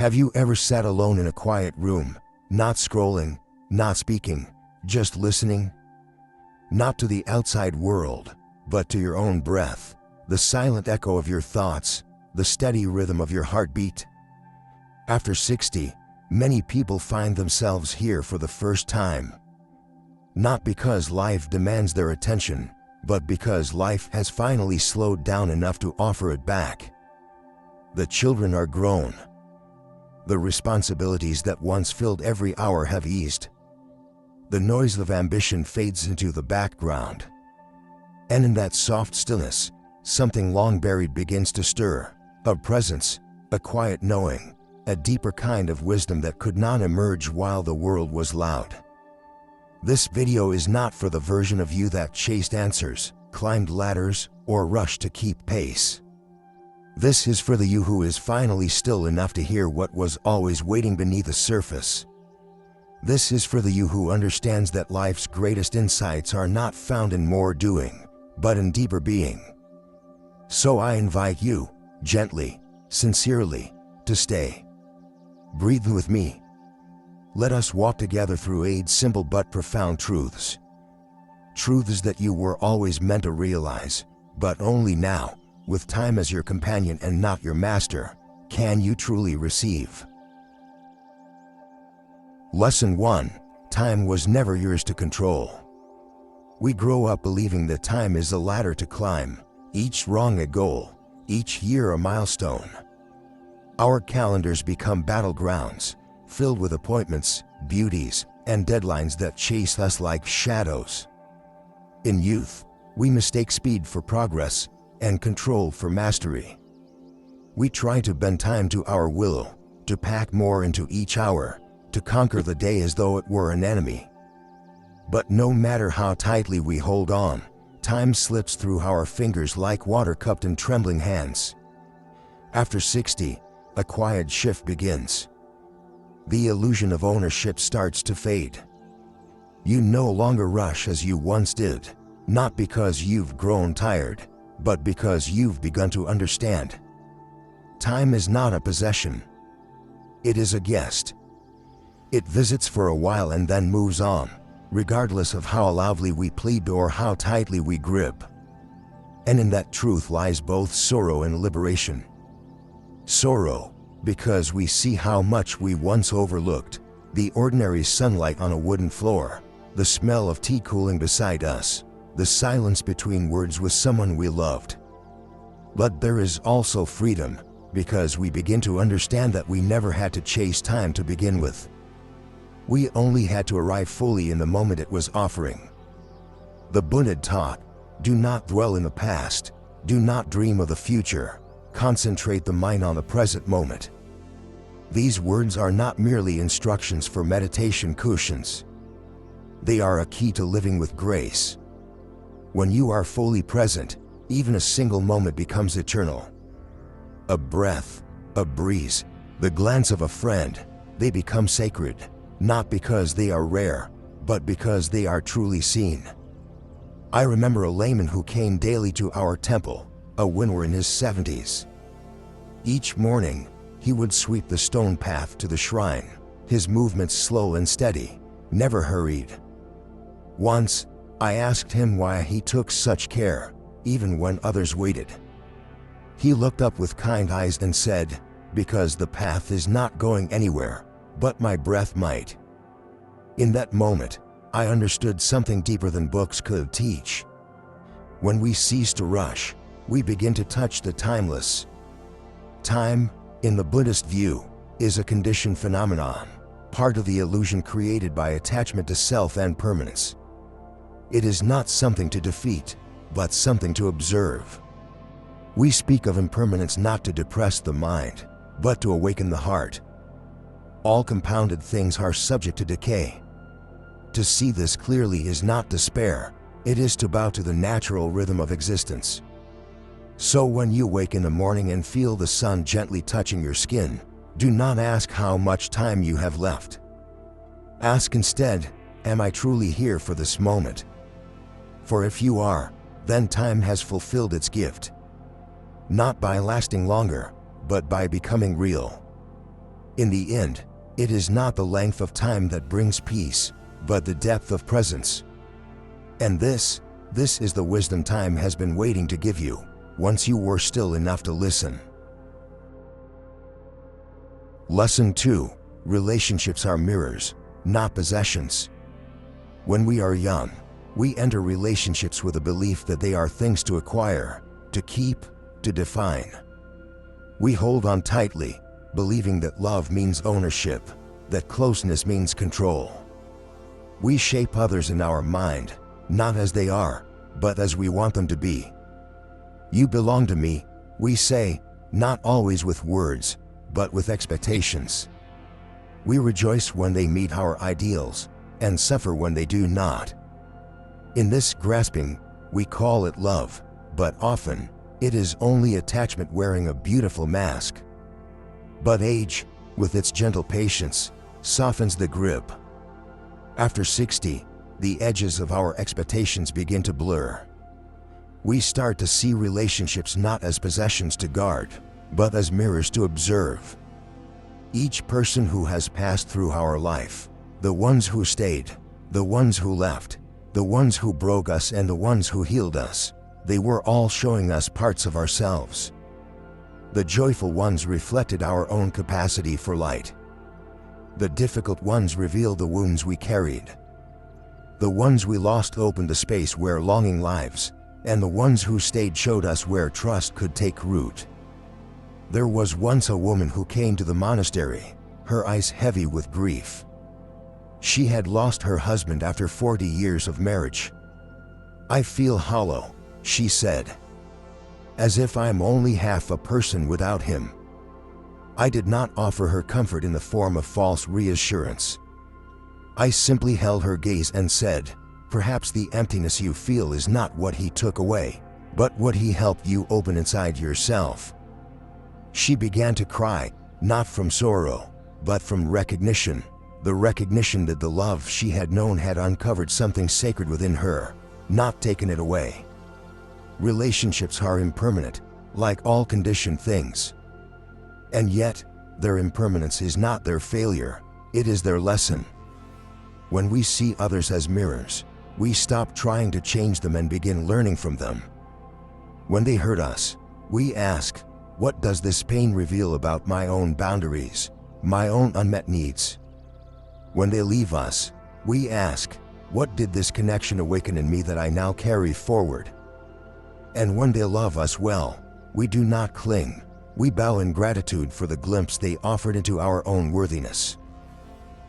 Have you ever sat alone in a quiet room, not scrolling, not speaking, just listening? Not to the outside world, but to your own breath, the silent echo of your thoughts, the steady rhythm of your heartbeat. After 60, many people find themselves here for the first time. Not because life demands their attention, but because life has finally slowed down enough to offer it back. The children are grown. The responsibilities that once filled every hour have eased. The noise of ambition fades into the background. And in that soft stillness, something long buried begins to stir. A presence, a quiet knowing, a deeper kind of wisdom that could not emerge while the world was loud. This video is not for the version of you that chased answers, climbed ladders, or rushed to keep pace. This is for the you who is finally still enough to hear what was always waiting beneath the surface. This is for the you who understands that life's greatest insights are not found in more doing, but in deeper being. So I invite you, gently, sincerely, to stay. Breathe with me. Let us walk together through 8 simple but profound truths. Truths that you were always meant to realize, but only now, with time as your companion and not your master, can you truly receive. Lesson 1. Time was never yours to control. We grow up believing that time is a ladder to climb, each rung a goal, each year a milestone. Our calendars become battlegrounds, filled with appointments, beauties, and deadlines that chase us like shadows. In youth, we mistake speed for progress and control for mastery. We try to bend time to our will, to pack more into each hour, to conquer the day as though it were an enemy. But no matter how tightly we hold on, time slips through our fingers like water cupped in trembling hands. After 60, a quiet shift begins. The illusion of ownership starts to fade. You no longer rush as you once did, not because you've grown tired, but because you've begun to understand. Time is not a possession. It is a guest. It visits for a while and then moves on, regardless of how loudly we plead or how tightly we grip. And in that truth lies both sorrow and liberation. Sorrow, because we see how much we once overlooked, the ordinary sunlight on a wooden floor, the smell of tea cooling beside us, the silence between words with someone we loved. But there is also freedom, because we begin to understand that we never had to chase time to begin with. We only had to arrive fully in the moment it was offering. The Buddha taught, do not dwell in the past, do not dream of the future, concentrate the mind on the present moment. These words are not merely instructions for meditation cushions. They are a key to living with grace. When you are fully present, even a single moment becomes eternal. A breath, a breeze, the glance of a friend, they become sacred, not because they are rare, but because they are truly seen. I remember a layman who came daily to our temple, a widower in his 70s. Each morning, he would sweep the stone path to the shrine, his movements slow and steady, never hurried. Once, I asked him why he took such care, even when others waited. He looked up with kind eyes and said, because the path is not going anywhere, but my breath might. In that moment, I understood something deeper than books could teach. When we cease to rush, we begin to touch the timeless. Time, in the Buddhist view, is a conditioned phenomenon, part of the illusion created by attachment to self and permanence. It is not something to defeat, but something to observe. We speak of impermanence not to depress the mind, but to awaken the heart. All compounded things are subject to decay. To see this clearly is not despair, it is to bow to the natural rhythm of existence. So when you wake in the morning and feel the sun gently touching your skin, do not ask how much time you have left. Ask instead, am I truly here for this moment? For if you are, then time has fulfilled its gift. Not by lasting longer, but by becoming real. In the end, it is not the length of time that brings peace, but the depth of presence. And this is the wisdom time has been waiting to give you, once you were still enough to listen. Lesson 2. Relationships are mirrors, not possessions. When we are young, we enter relationships with a belief that they are things to acquire, to keep, to define. We hold on tightly, believing that love means ownership, that closeness means control. We shape others in our mind, not as they are, but as we want them to be. You belong to me, we say, not always with words, but with expectations. We rejoice when they meet our ideals, and suffer when they do not. In this grasping, we call it love, but often, it is only attachment wearing a beautiful mask. But age, with its gentle patience, softens the grip. After 60, the edges of our expectations begin to blur. We start to see relationships not as possessions to guard, but as mirrors to observe. Each person who has passed through our life, the ones who stayed, the ones who left, the ones who broke us and the ones who healed us, they were all showing us parts of ourselves. The joyful ones reflected our own capacity for light. The difficult ones revealed the wounds we carried. The ones we lost opened a space where longing lives, and the ones who stayed showed us where trust could take root. There was once a woman who came to the monastery, her eyes heavy with grief. She had lost her husband after 40 years of marriage. "I feel hollow," she said, "as if I'm only half a person without him." I did not offer her comfort in the form of false reassurance. I simply held her gaze and said, "Perhaps the emptiness you feel is not what he took away, but what he helped you open inside yourself." She began to cry, not from sorrow, but from recognition, the recognition that the love she had known had uncovered something sacred within her, not taken it away. Relationships are impermanent, like all conditioned things. And yet, their impermanence is not their failure, it is their lesson. When we see others as mirrors, we stop trying to change them and begin learning from them. When they hurt us, we ask, what does this pain reveal about my own boundaries, my own unmet needs? When they leave us, we ask, what did this connection awaken in me that I now carry forward? And when they love us well, we do not cling, we bow in gratitude for the glimpse they offered into our own worthiness.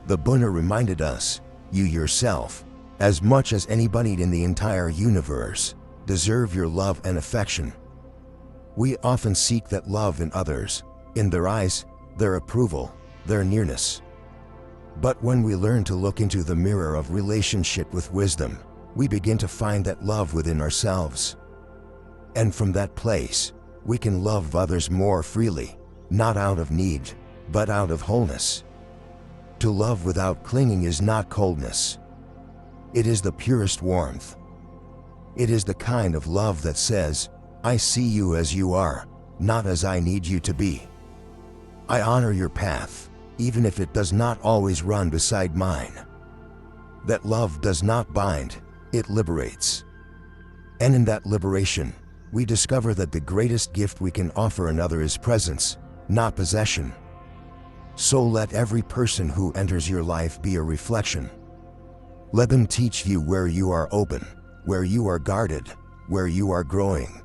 The Buddha reminded us, you yourself, as much as anybody in the entire universe, deserve your love and affection. We often seek that love in others, in their eyes, their approval, their nearness. But when we learn to look into the mirror of relationship with wisdom, we begin to find that love within ourselves. And from that place, we can love others more freely, not out of need, but out of wholeness. To love without clinging is not coldness. It is the purest warmth. It is the kind of love that says, I see you as you are, not as I need you to be. I honor your path, even if it does not always run beside mine. That love does not bind, it liberates. And in that liberation, we discover that the greatest gift we can offer another is presence, not possession. So let every person who enters your life be a reflection. Let them teach you where you are open, where you are guarded, where you are growing.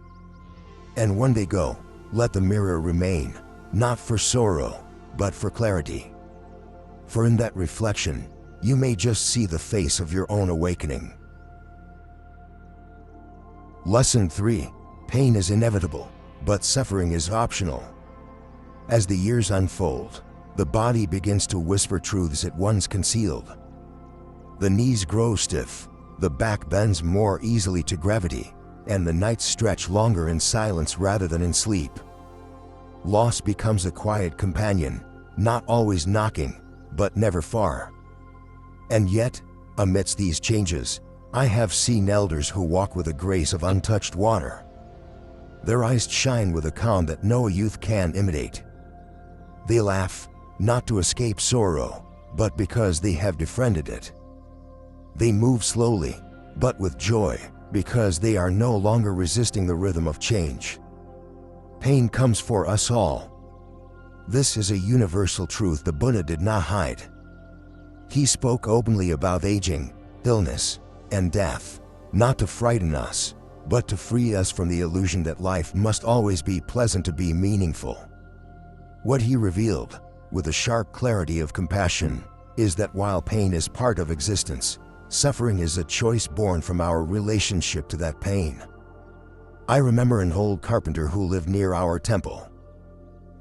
And when they go, let the mirror remain, not for sorrow, but for clarity. For in that reflection, you may just see the face of your own awakening. Lesson 3. Pain is inevitable, but suffering is optional. As the years unfold, the body begins to whisper truths it once concealed. The knees grow stiff, the back bends more easily to gravity, and the nights stretch longer in silence rather than in sleep. Loss becomes a quiet companion, not always knocking, but never far. And yet, amidst these changes, I have seen elders who walk with a grace of untouched water. Their eyes shine with a calm that no youth can imitate. They laugh, not to escape sorrow, but because they have befriended it. They move slowly, but with joy, because they are no longer resisting the rhythm of change. Pain comes for us all. This is a universal truth the Buddha did not hide. He spoke openly about aging, illness, and death, not to frighten us, but to free us from the illusion that life must always be pleasant to be meaningful. What he revealed, with a sharp clarity of compassion, is that while pain is part of existence, suffering is a choice born from our relationship to that pain. I remember an old carpenter who lived near our temple.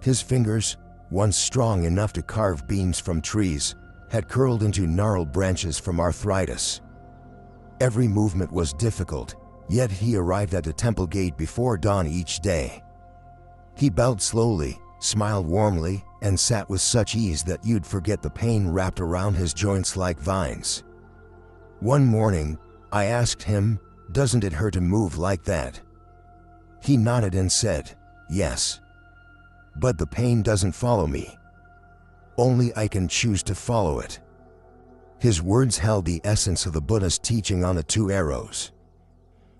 His fingers, once strong enough to carve beams from trees, had curled into gnarled branches from arthritis. Every movement was difficult, yet he arrived at the temple gate before dawn each day. He bowed slowly, smiled warmly, and sat with such ease that you'd forget the pain wrapped around his joints like vines. One morning, I asked him, "Doesn't it hurt to move like that?" He nodded and said, "Yes. But the pain doesn't follow me. Only I can choose to follow it." His words held the essence of the Buddhist teaching on the two arrows.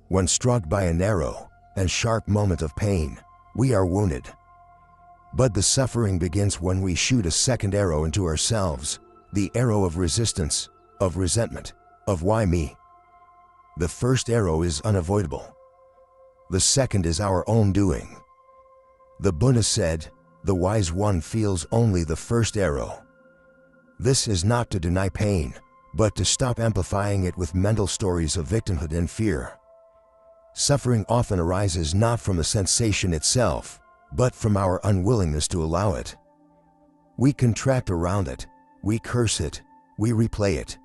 When struck by a narrow and sharp moment of pain, we are wounded. But the suffering begins when we shoot a second arrow into ourselves, the arrow of resistance, of resentment, of why me. The first arrow is unavoidable. The second is our own doing. The Buddha said, "The wise one feels only the first arrow." This is not to deny pain, but to stop amplifying it with mental stories of victimhood and fear. Suffering often arises not from the sensation itself, but from our unwillingness to allow it. We contract around it, we curse it, we replay it.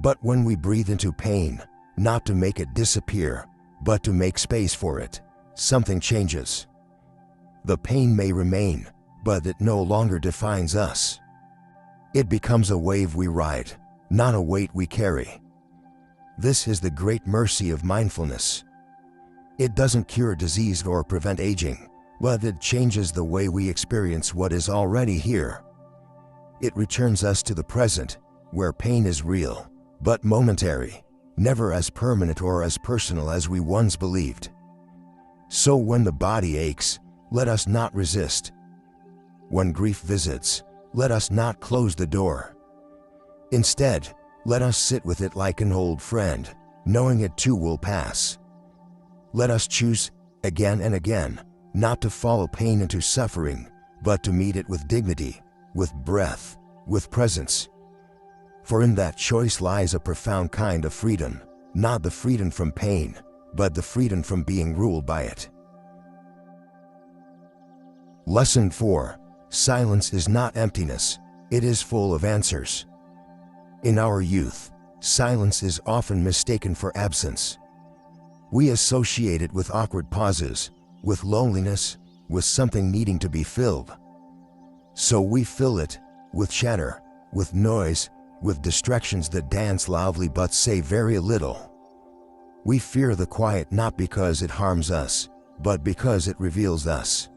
But when we breathe into pain, not to make it disappear, but to make space for it, something changes. The pain may remain, but it no longer defines us. It becomes a wave we ride, not a weight we carry. This is the great mercy of mindfulness. It doesn't cure disease or prevent aging, but it changes the way we experience what is already here. It returns us to the present, where pain is real, but momentary, never as permanent or as personal as we once believed. So when the body aches, let us not resist. When grief visits, let us not close the door. Instead, let us sit with it like an old friend, knowing it too will pass. Let us choose, again and again, not to follow pain into suffering, but to meet it with dignity, with breath, with presence. For in that choice lies a profound kind of freedom, not the freedom from pain, but the freedom from being ruled by it. Lesson 4. Silence is not emptiness, it is full of answers. In our youth, silence is often mistaken for absence. We associate it with awkward pauses, with loneliness, with something needing to be filled. So we fill it with chatter, with noise, with distractions that dance loudly but say very little. We fear the quiet not because it harms us, but because it reveals us.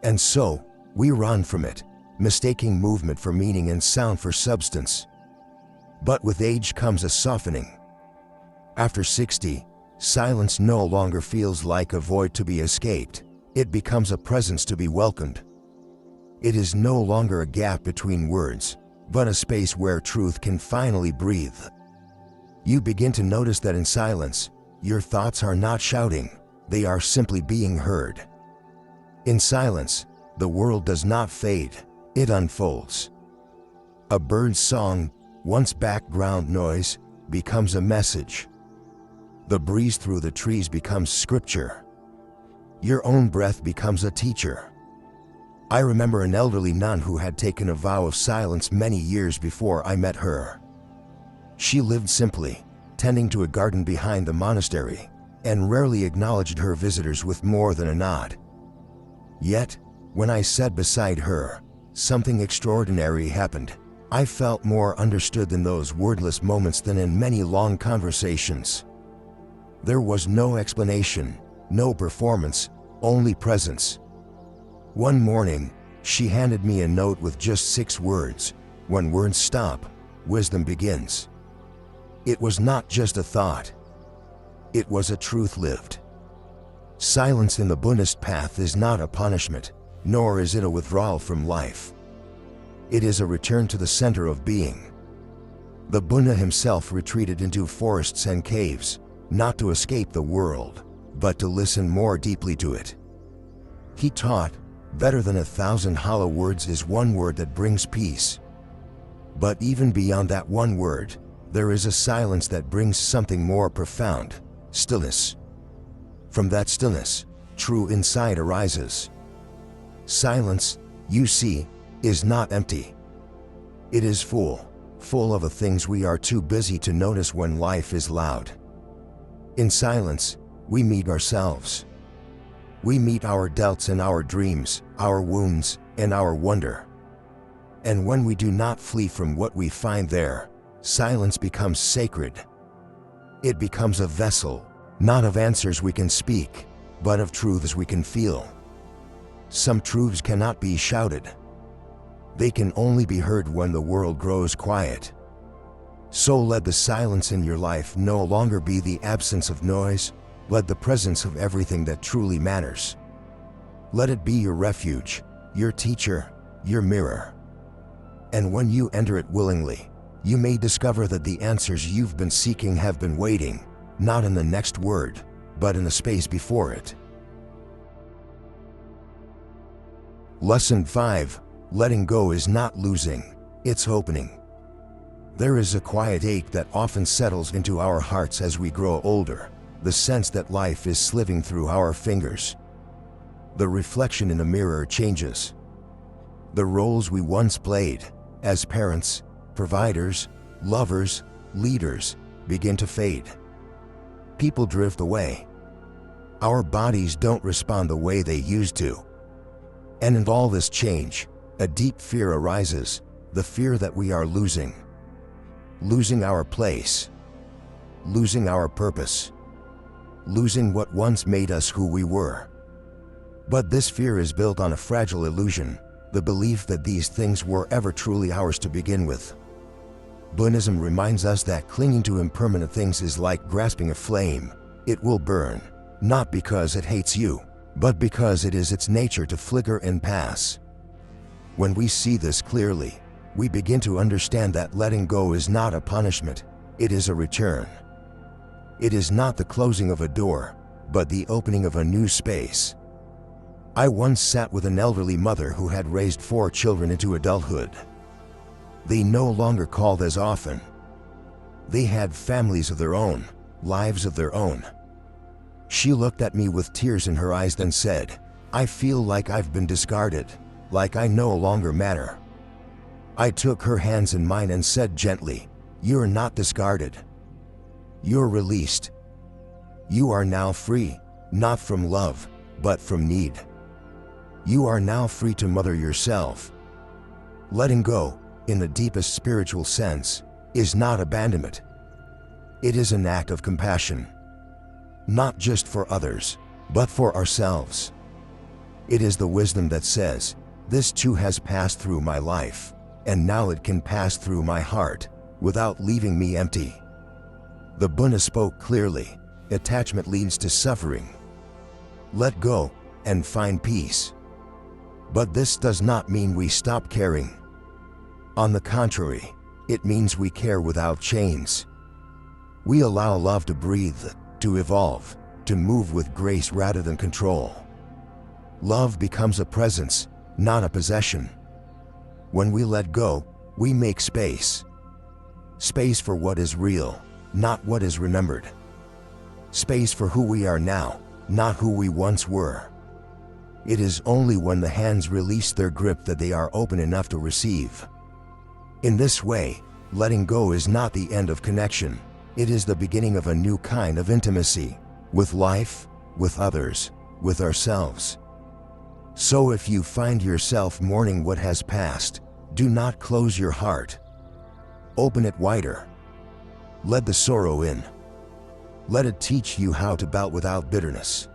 And so, we run from it, mistaking movement for meaning and sound for substance. But with age comes a softening. After 60, silence no longer feels like a void to be escaped, it becomes a presence to be welcomed. It is no longer a gap between words, but a space where truth can finally breathe. You begin to notice that in silence, your thoughts are not shouting, they are simply being heard. In silence, the world does not fade, it unfolds. A bird's song, once background noise, becomes a message. The breeze through the trees becomes scripture. Your own breath becomes a teacher. I remember an elderly nun who had taken a vow of silence many years before I met her. She lived simply, tending to a garden behind the monastery, and rarely acknowledged her visitors with more than a nod. Yet, when I sat beside her, something extraordinary happened. I felt more understood in those wordless moments than in many long conversations. There was no explanation, no performance, only presence. One morning, She handed me a note with just 6 words: "When words stop, wisdom begins." It was not just a thought. It was a truth lived. Silence in the Buddhist path is not a punishment, nor is it a withdrawal from life. It is a return to the center of being. The Buddha himself retreated into forests and caves, not to escape the world, but to listen more deeply to it. He taught, better than 1,000 hollow words is one word that brings peace. But even beyond that one word, there is a silence that brings something more profound: stillness. From that stillness, true insight arises. Silence, you see, is not empty. It is full of the things we are too busy to notice when life is loud. In silence, we meet ourselves. We meet our doubts and our dreams, our wounds, and our wonder. And when we do not flee from what we find there, silence becomes sacred. It becomes a vessel, not of answers we can speak, but of truths we can feel. Some truths cannot be shouted. They can only be heard when the world grows quiet. So let the silence in your life no longer be the absence of noise, let the presence of everything that truly matters. Let it be your refuge, your teacher, your mirror. And when you enter it willingly, you may discover that the answers you've been seeking have been waiting, not in the next word, but in the space before it. Lesson 5. Letting go is not losing, it's opening. There is a quiet ache that often settles into our hearts as we grow older, the sense that life is slipping through our fingers. The reflection in the mirror changes. The roles we once played, as parents, providers, lovers, leaders, begin to fade. People drift away. Our bodies don't respond the way they used to. And in all this change, a deep fear arises, the fear that we are losing our place, losing our purpose, losing what once made us who we were. But this fear is built on a fragile illusion, the belief that these things were ever truly ours to begin with. Buddhism reminds us that clinging to impermanent things is like grasping a flame. It will burn, not because it hates you, but because it is its nature to flicker and pass. When we see this clearly, we begin to understand that letting go is not a punishment, it is a return. It is not the closing of a door, but the opening of a new space. I once sat with an elderly mother who had raised 4 children into adulthood. They no longer called as often. They had families of their own, lives of their own. She looked at me with tears in her eyes, then said, "I feel like I've been discarded, like I no longer matter." I took her hands in mine and said gently, "You're not discarded. You're released. You are now free, not from love, but from need. You are now free to mother yourself." Letting go, in the deepest spiritual sense, is not abandonment. It is an act of compassion. Not just for others, but for ourselves. It is the wisdom that says, "This too has passed through my life, and now it can pass through my heart, without leaving me empty." The Buddha spoke clearly, attachment leads to suffering. Let go, and find peace. But this does not mean we stop caring. On the contrary, it means we care without chains. We allow love to breathe, to evolve, to move with grace rather than control. Love becomes a presence, not a possession. When we let go, we make space. Space for what is real, not what is remembered. Space for who we are now, not who we once were. It is only when the hands release their grip that they are open enough to receive. In this way, letting go is not the end of connection. It is the beginning of a new kind of intimacy, with life, with others, with ourselves. So if you find yourself mourning what has passed, do not close your heart. Open it wider. Let the sorrow in. Let it teach you how to bow without bitterness.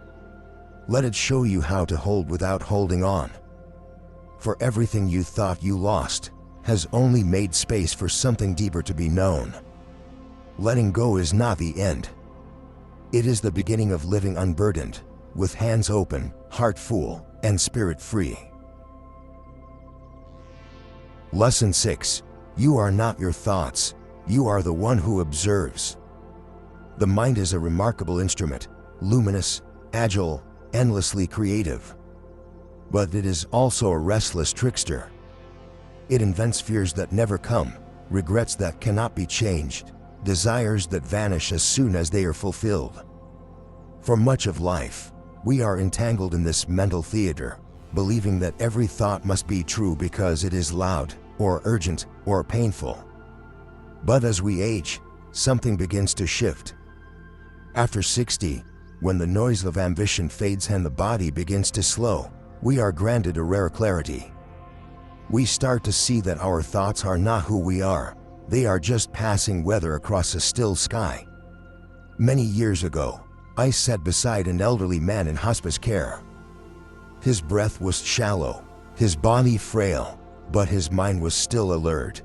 Let it show you how to hold without holding on. For everything you thought you lost has only made space for something deeper to be known. Letting go is not the end. It is the beginning of living unburdened, with hands open, heart full, and spirit free. Lesson 6. You are not your thoughts. You are the one who observes. The mind is a remarkable instrument, luminous, agile, endlessly creative. But it is also a restless trickster. It invents fears that never come, regrets that cannot be changed, desires that vanish as soon as they are fulfilled. For much of life, we are entangled in this mental theater, believing that every thought must be true because it is loud, or urgent, or painful. But as we age, something begins to shift. After 60, when the noise of ambition fades and the body begins to slow, we are granted a rare clarity. We start to see that our thoughts are not who we are, they are just passing weather across a still sky. Many years ago, I sat beside an elderly man in hospice care. His breath was shallow, his body frail, but his mind was still alert.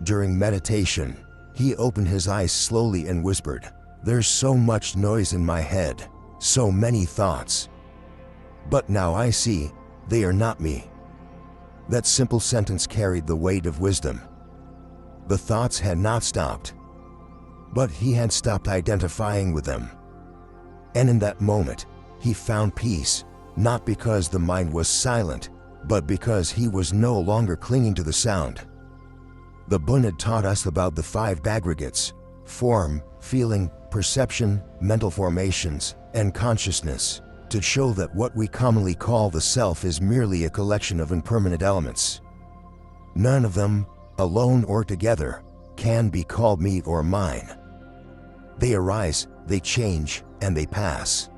During meditation, he opened his eyes slowly and whispered, "There's so much noise in my head, so many thoughts. But now I see, they are not me." That simple sentence carried the weight of wisdom. The thoughts had not stopped, but he had stopped identifying with them. And in that moment, he found peace, not because the mind was silent, but because he was no longer clinging to the sound. The Buddha taught us about the 5 aggregates: form, feeling, perception, mental formations, and consciousness, to show that what we commonly call the self is merely a collection of impermanent elements. None of them, alone or together, can be called me or mine. They arise, they change, and they pass.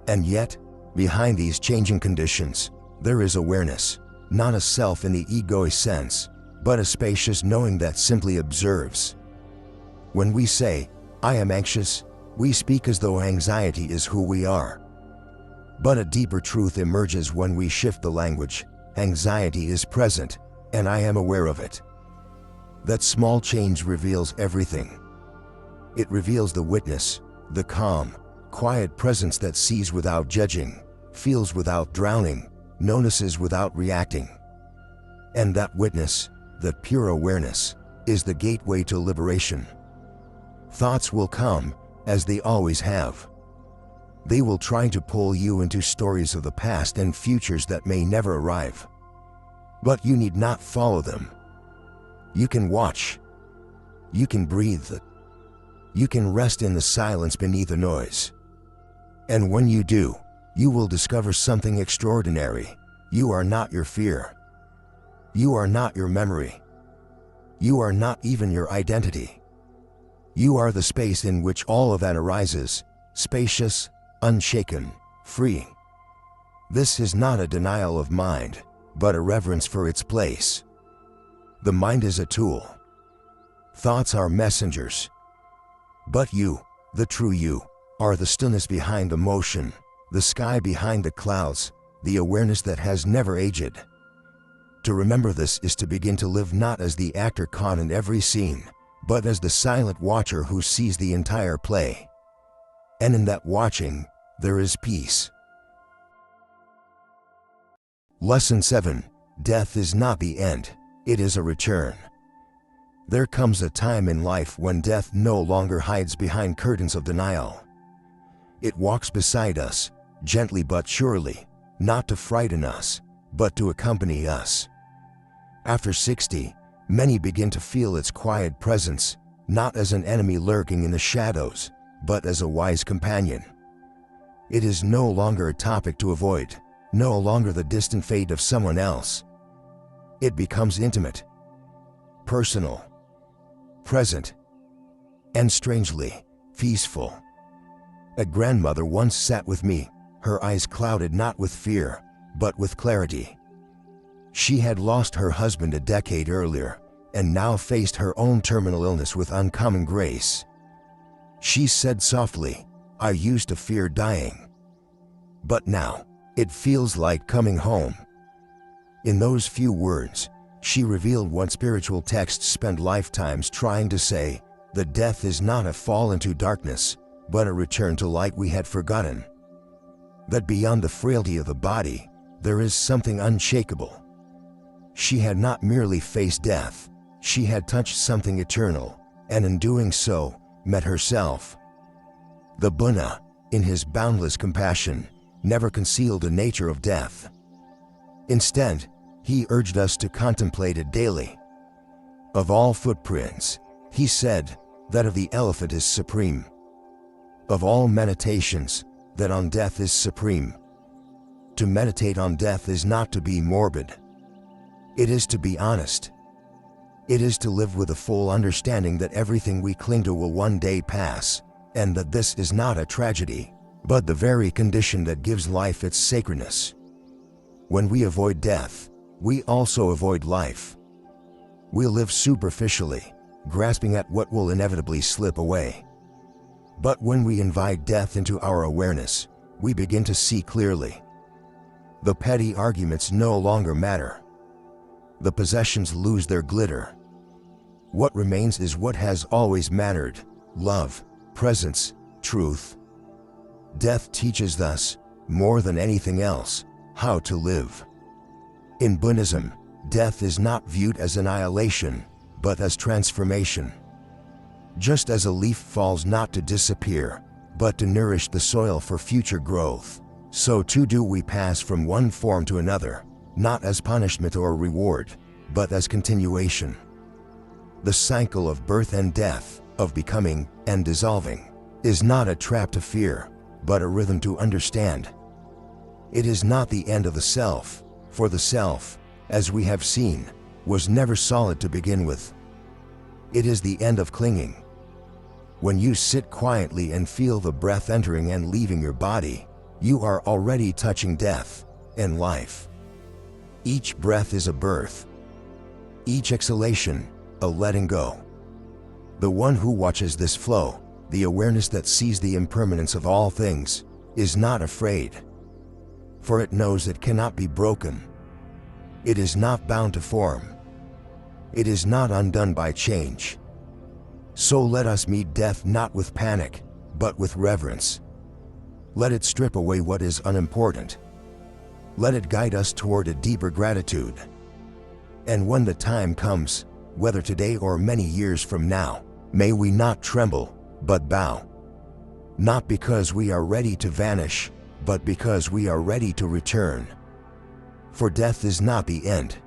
And yet, behind these changing conditions, there is awareness, not a self in the egoic sense, but a spacious knowing that simply observes. When we say, "I am anxious," we speak as though anxiety is who we are. But a deeper truth emerges when we shift the language. Anxiety is present, and I am aware of it. That small change reveals everything. It reveals the witness, the calm, quiet presence that sees without judging, feels without drowning, notices without reacting. And that witness, that pure awareness, is the gateway to liberation. Thoughts will come, as they always have. They will try to pull you into stories of the past and futures that may never arrive. But you need not follow them. You can watch. You can breathe. You can rest in the silence beneath the noise. And when you do, you will discover something extraordinary. You are not your fear. You are not your memory. You are not even your identity. You are the space in which all of that arises, spacious, unshaken, free. This is not a denial of mind, but a reverence for its place. The mind is a tool. Thoughts are messengers. But you, the true you, are the stillness behind the motion, the sky behind the clouds, the awareness that has never aged. To remember this is to begin to live not as the actor caught in every scene, but as the silent watcher who sees the entire play. And in that watching, there is peace. Lesson 7. Death is not the end, it is a return. There comes a time in life when death no longer hides behind curtains of denial. It walks beside us, gently but surely, not to frighten us, but to accompany us. After 60, many begin to feel its quiet presence, not as an enemy lurking in the shadows, but as a wise companion. It is no longer a topic to avoid, no longer the distant fate of someone else. It becomes intimate, personal, present, and strangely peaceful. A grandmother once sat with me, her eyes clouded not with fear, but with clarity. She had lost her husband a decade earlier, and now faced her own terminal illness with uncommon grace. She said softly, "I used to fear dying. But now, it feels like coming home." In those few words, she revealed what spiritual texts spent lifetimes trying to say, that death is not a fall into darkness, but a return to light we had forgotten. That beyond the frailty of the body, there is something unshakable. She had not merely faced death, she had touched something eternal, and in doing so, met herself. The Buddha, in his boundless compassion, never concealed the nature of death. Instead, he urged us to contemplate it daily. Of all footprints, he said, that of the elephant is supreme. Of all meditations, that on death is supreme. To meditate on death is not to be morbid. It is to be honest. It is to live with a full understanding that everything we cling to will one day pass, and that this is not a tragedy, but the very condition that gives life its sacredness. When we avoid death, we also avoid life. We live superficially, grasping at what will inevitably slip away. But when we invite death into our awareness, we begin to see clearly. The petty arguments no longer matter. The possessions lose their glitter. What remains is what has always mattered: love, presence, truth. Death teaches us, more than anything else, how to live. In Buddhism, death is not viewed as annihilation, but as transformation. Just as a leaf falls not to disappear, but to nourish the soil for future growth, so too do we pass from one form to another, not as punishment or reward, but as continuation. The cycle of birth and death, of becoming and dissolving, is not a trap to fear, but a rhythm to understand. It is not the end of the self, for the self, as we have seen, was never solid to begin with. It is the end of clinging. When you sit quietly and feel the breath entering and leaving your body, you are already touching death and life. Each breath is a birth. Each exhalation, a letting go. The one who watches this flow, the awareness that sees the impermanence of all things, is not afraid. For it knows it cannot be broken. It is not bound to form. It is not undone by change. So let us meet death not with panic, but with reverence. Let it strip away what is unimportant. Let it guide us toward a deeper gratitude. And when the time comes, whether today or many years from now, may we not tremble, but bow. Not because we are ready to vanish, but because we are ready to return. For death is not the end.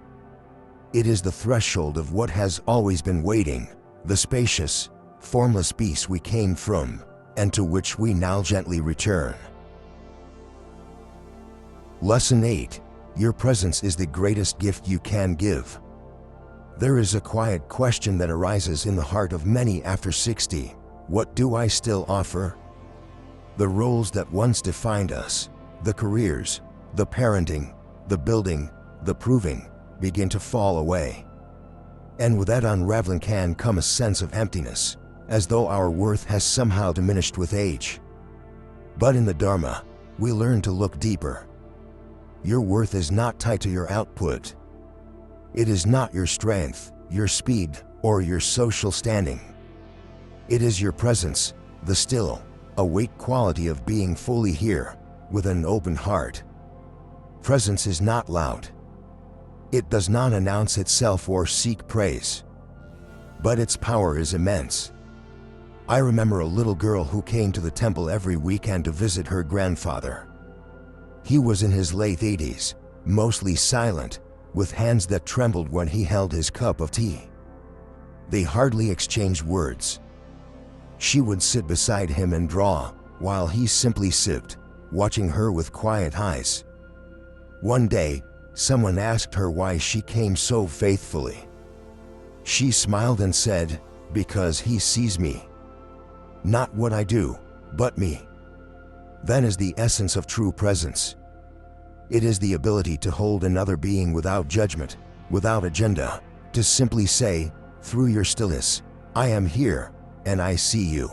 It is the threshold of what has always been waiting, the spacious, formless peace we came from, and to which we now gently return. Lesson 8. Your presence is the greatest gift you can give. There is a quiet question that arises in the heart of many after 60. What do I still offer? The roles that once defined us, the careers, the parenting, the building, the proving, begin to fall away. And with that unraveling can come a sense of emptiness, as though our worth has somehow diminished with age. But in the Dharma, we learn to look deeper. Your worth is not tied to your output. It is not your strength, your speed, or your social standing. It is your presence, the still, awake quality of being fully here, with an open heart. Presence is not loud. It does not announce itself or seek praise. But its power is immense. I remember a little girl who came to the temple every weekend to visit her grandfather. He was in his late 80s, mostly silent, with hands that trembled when he held his cup of tea. They hardly exchanged words. She would sit beside him and draw, while he simply sipped, watching her with quiet eyes. One day, someone asked her why she came so faithfully. She smiled and said, "Because he sees me. Not what I do, but me." That is the essence of true presence. It is the ability to hold another being without judgment, without agenda, to simply say, through your stillness, "I am here, and I see you."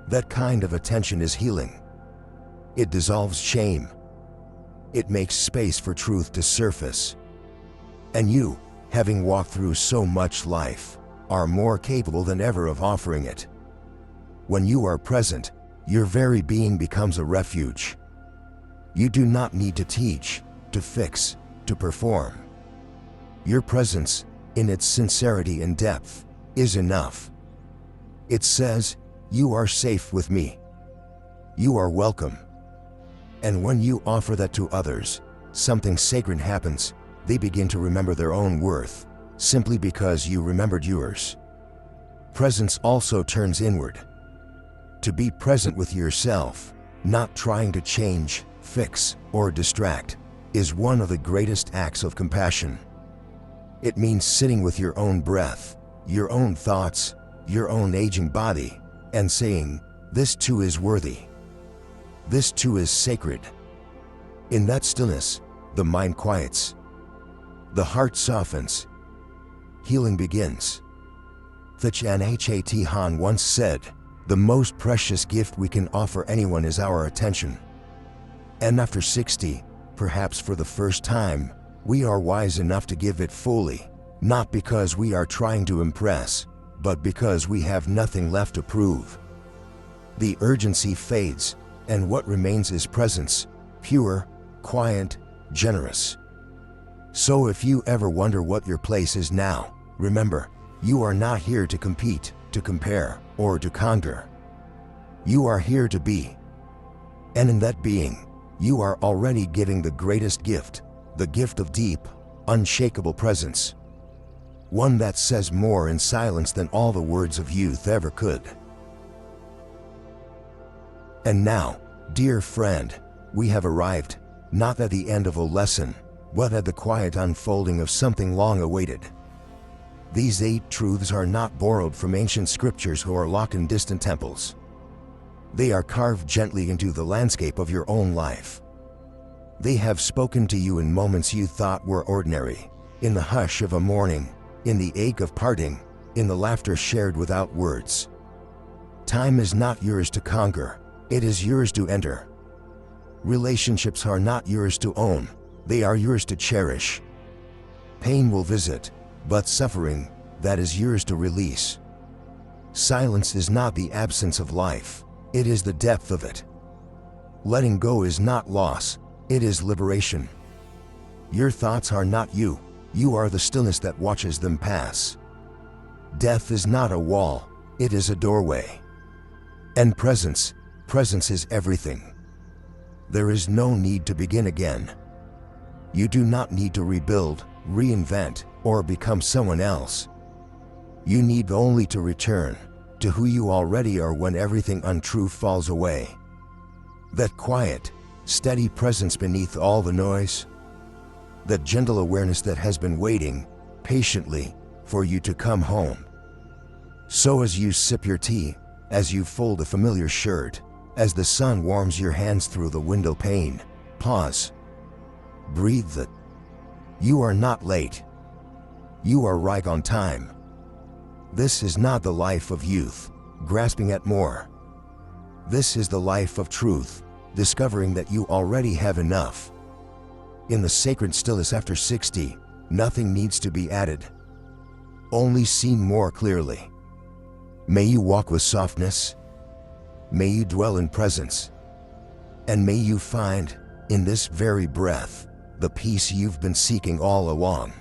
That kind of attention is healing. It dissolves shame. It makes space for truth to surface. And you, having walked through so much life, are more capable than ever of offering it. When you are present, your very being becomes a refuge. You do not need to teach, to fix, to perform. Your presence, in its sincerity and depth, is enough. It says, "You are safe with me. You are welcome." And when you offer that to others, something sacred happens. They begin to remember their own worth, simply because you remembered yours. Presence also turns inward. To be present with yourself, not trying to change, fix, or distract, is one of the greatest acts of compassion. It means sitting with your own breath, your own thoughts, your own aging body, and saying, "This too is worthy. This too is sacred." In that stillness, the mind quiets. The heart softens. Healing begins. Thich Nhat Hanh once said, "The most precious gift we can offer anyone is our attention." And after 60, perhaps for the first time, we are wise enough to give it fully, not because we are trying to impress, but because we have nothing left to prove. The urgency fades, and what remains is presence, pure, quiet, generous. So if you ever wonder what your place is now, remember, you are not here to compete, to compare, or to conquer. You are here to be. And in that being, you are already giving the greatest gift, the gift of deep, unshakable presence. One that says more in silence than all the words of youth ever could. And now, dear friend, we have arrived, not at the end of a lesson, but at the quiet unfolding of something long awaited. These 8 truths are not borrowed from ancient scriptures or locked in distant temples. They are carved gently into the landscape of your own life. They have spoken to you in moments you thought were ordinary, in the hush of a morning, in the ache of parting, in the laughter shared without words. Time is not yours to conquer, it is yours to enter. Relationships are not yours to own, they are yours to cherish. Pain will visit, but suffering, that is yours to release. Silence is not the absence of life, it is the depth of it. Letting go is not loss, it is liberation. Your thoughts are not you, you are the stillness that watches them pass. Death is not a wall, it is a doorway. And presence is everything. There is no need to begin again. You do not need to rebuild, reinvent, or become someone else. You need only to return to who you already are when everything untrue falls away. That quiet, steady presence beneath all the noise. That gentle awareness that has been waiting, patiently, for you to come home. So as you sip your tea, as you fold a familiar shirt, as the sun warms your hands through the window pane, pause. Breathe that. You are not late. You are right on time. This is not the life of youth, grasping at more. This is the life of truth, discovering that you already have enough. In the sacred stillness after 60, nothing needs to be added. Only seen more clearly. May you walk with softness. May you dwell in presence. And may you find, in this very breath, the peace you've been seeking all along.